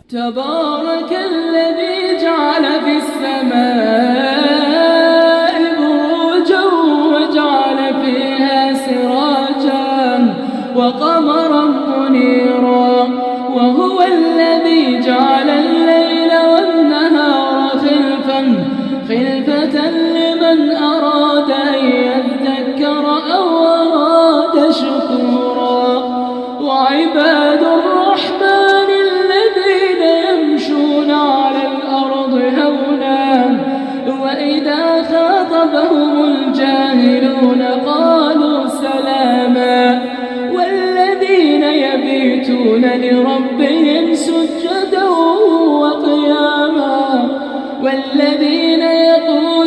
تبارك الذي جعل في السماء بروجا وجعل فيها سراجا وقمرا منيرا، وهو الذي جعل الليل والنهار خلفة لمن أراد أن يذكر أو أراد شكورا. وعباد الرحمن الذين يمشون على الأرض هونا وإذا خاطبهم الجاهلون قالوا سلاما، والذين يبيتون لربهم سجدا وقياما، والذين يقولون